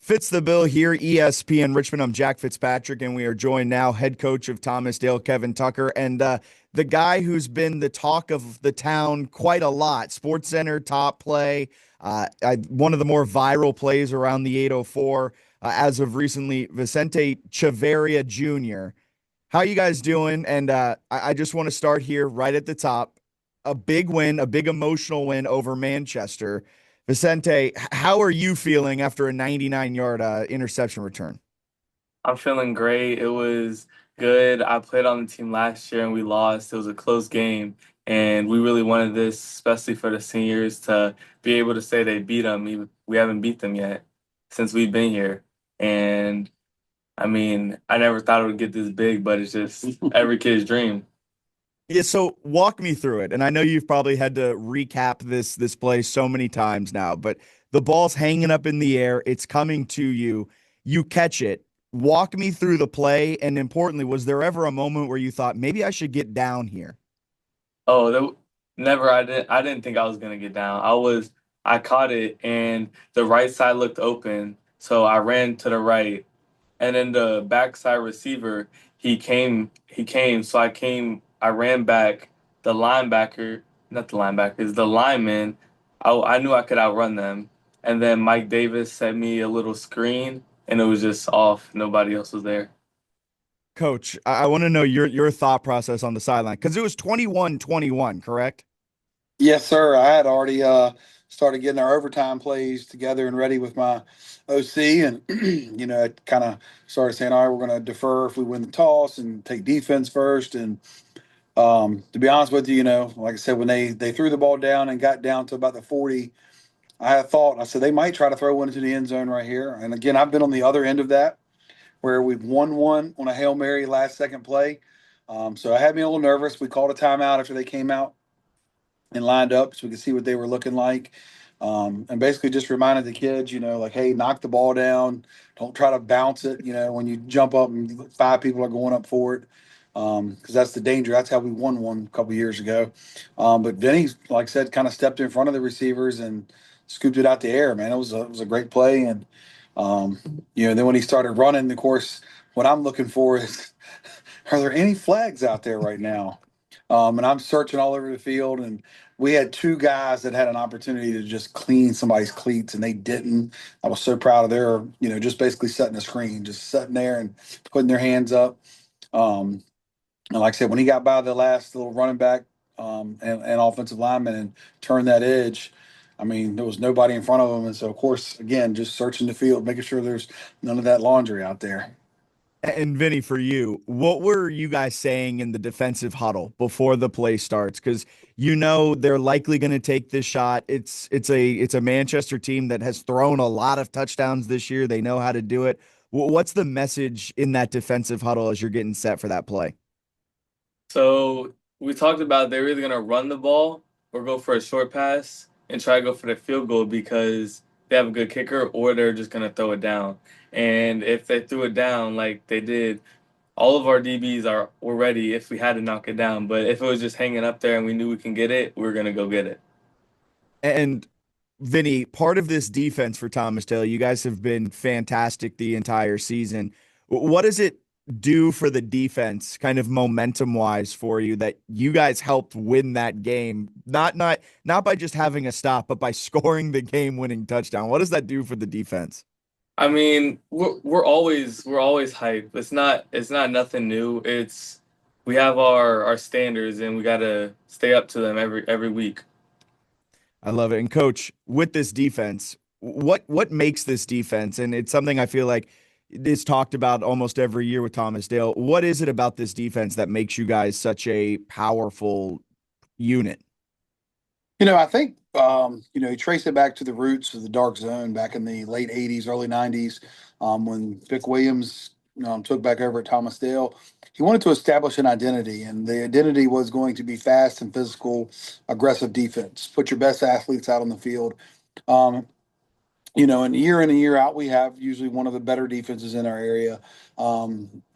Fits the bill here, ESPN Richmond. I'm Jack Fitzpatrick, and we are joined now, head coach of Thomasdale, Kevin Tucker, and the guy who's been the talk of the town quite a lot. Sports Center top play, one of the more viral plays around the 804 as of recently. Vicente Chavarria Jr. How you guys doing? And I just want to start here right at the top. A big win, a big emotional win over Manchester. Vicente, how are you feeling after a 99-yard interception return? I'm feeling great. It was good. I played on the team last year and we lost. It was a close game, and we really wanted this, especially for the seniors, to be able to say they beat them. We haven't beat them yet since we've been here. And I mean, I never thought it would get this big, but it's just every kid's dream. Yeah, so walk me through it. And I know you've probably had to recap this play so many times now, but the ball's hanging up in the air, it's coming to you, you catch it. Walk me through the play, and importantly, was there ever a moment where you thought maybe I should get down here? Oh, never. I didn't think I was gonna get down. I caught it, and the right side looked open, so I ran to the right, and then the backside receiver, he came, so I ran back. The linebacker, not the linebackers, the lineman, I knew I could outrun them. And then Mike Davis sent me a little screen, and it was just off. Nobody else was there. Coach, I want to know your thought process on the sideline because it was 21-21, correct? Yes, sir. I had already started getting our overtime plays together and ready with my OC, and it kind of started saying, "All right, we're going to defer if we win the toss and take defense first." And to be honest with you, like I said, when they threw the ball down and got down to about the 40, I had thought, I said they might try to throw one into the end zone right here. And again, I've been on the other end of that where we've won one on a Hail Mary last second play. So I had me a little nervous. We called a timeout after they came out and lined up so we could see what they were looking like. And basically just reminded the kids, like, hey, knock the ball down. Don't try to bounce it, when you jump up and five people are going up for it. Because that's the danger. That's how we won one a couple years ago. But Vinny, like I said, kind of stepped in front of the receivers and scooped it out the air, man. It was a great play. And, um, then when he started running, of course, what I'm looking for is, are there any flags out there right now? And I'm searching all over the field, and we had two guys that had an opportunity to just clean somebody's cleats, and they didn't. I was so proud of their, just basically setting a screen, just sitting there and putting their hands up. Um, and like I said, when he got by the last little running back and offensive lineman and turned that edge, I mean, there was nobody in front of him. And so, of course, again, just searching the field, making sure there's none of that laundry out there. And Vinny, for you, what were you guys saying in the defensive huddle before the play starts? Because they're likely going to take this shot. It's a Manchester team that has thrown a lot of touchdowns this year. They know how to do it. What's the message in that defensive huddle as you're getting set for that play? So we talked about they're either gonna run the ball or go for a short pass and try to go for the field goal because they have a good kicker, or they're just gonna throw it down. And if they threw it down like they did, all of our DBs were ready if we had to knock it down. But if it was just hanging up there and we knew we can get it, we were gonna go get it. And Vinny, part of this defense for Thomas Taylor, you guys have been fantastic the entire season. What does it do for the defense, kind of momentum wise, for you that you guys helped win that game? Not by just having a stop, but by scoring the game winning touchdown. What does that do for the defense? I mean, we're always hyped. It's not nothing new. We have our standards and we gotta stay up to them every week. I love it. And coach, with this defense, what makes this defense? And it's something I feel like is talked about almost every year with Thomas Dale. What is it about this defense that makes you guys such a powerful unit? I think you trace it back to the roots of the dark zone back in the late '80s, early '90s, when Vic Williams took back over at Thomas Dale. He wanted to establish an identity, and the identity was going to be fast and physical, aggressive defense. Put your best athletes out on the field. Um, and year in and year out, we have usually one of the better defenses in our area.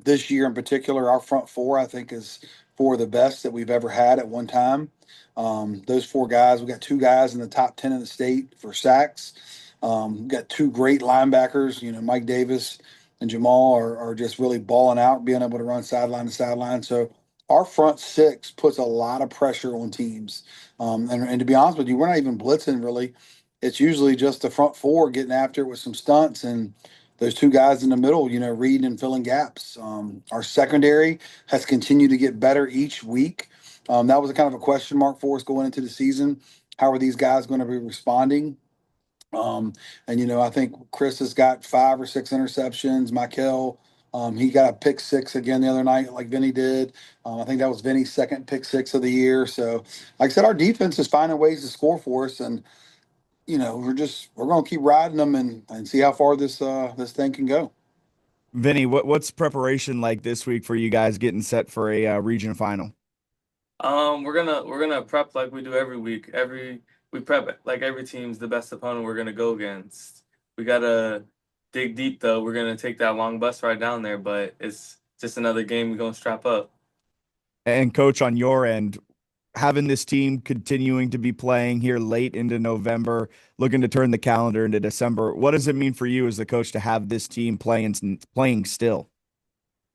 This year in particular, our front four, I think, is four of the best that we've ever had at one time. Those four guys, we got two guys in the top 10 in the state for sacks. Got two great linebackers. Mike Davis and Jamal are just really balling out, being able to run sideline to sideline. So our front six puts a lot of pressure on teams. And to be honest with you, we're not even blitzing really. It's usually just the front four getting after it with some stunts and those two guys in the middle, reading and filling gaps. Our secondary has continued to get better each week. That was a kind of a question mark for us going into the season. How are these guys going to be responding? And I think Chris has got 5 or 6 interceptions. Michael, he got a pick six again the other night, like Vinny did. I think that was Vinny's second pick six of the year. So, like I said, our defense is finding ways to score for us, and we're going to keep riding them and see how far this thing can go. Vinny, what's preparation like this week for you guys getting set for a region final? We're gonna prep like we do every week. We prep like every team's the best opponent we're gonna go against. We gotta dig deep though. We're gonna take that long bus ride down there, but it's just another game we're gonna strap up. And coach, on your end, having this team continuing to be playing here late into November, looking to turn the calendar into December, what does it mean for you as the coach to have this team playing still?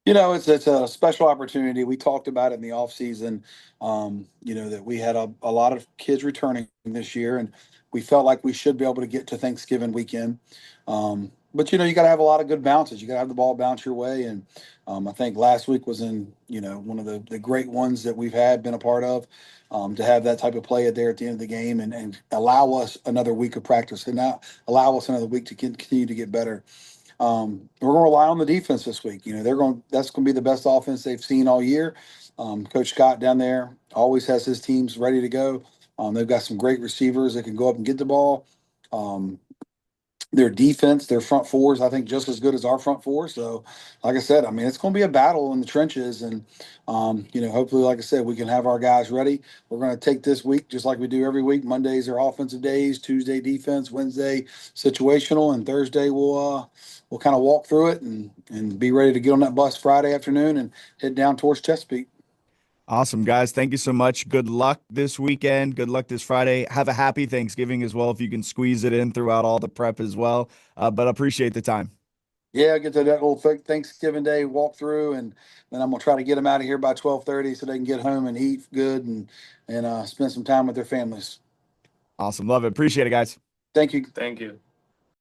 It's a special opportunity. We talked about it in the off season. That we had a lot of kids returning this year, and we felt like we should be able to get to Thanksgiving weekend. But you got to have a lot of good bounces. You got to have the ball bounce your way, and I think last week was in one of the great ones that we've been a part of. To have that type of play there at the end of the game and allow us another week of practice and now allow us another week to continue to get better. We're going to rely on the defense this week. That's going to be the best offense they've seen all year. Coach Scott down there always has his teams ready to go. They've got some great receivers that can go up and get the ball. Their defense, their front fours, I think just as good as our front four. So, like I said, I mean, it's going to be a battle in the trenches, and hopefully, like I said, we can have our guys ready. We're going to take this week just like we do every week. Mondays are offensive days, Tuesday defense, Wednesday situational, and Thursday we'll kind of walk through it and be ready to get on that bus Friday afternoon and head down towards Chesapeake. Awesome, guys. Thank you so much. Good luck this weekend. Good luck this Friday. Have a happy Thanksgiving as well if you can squeeze it in throughout all the prep as well. But appreciate the time. Yeah, get to that little Thanksgiving Day walk through, and then I'm gonna try to get them out of here by 12:30 so they can get home and eat good and spend some time with their families. Awesome. Love it. Appreciate it, guys. Thank you. Thank you.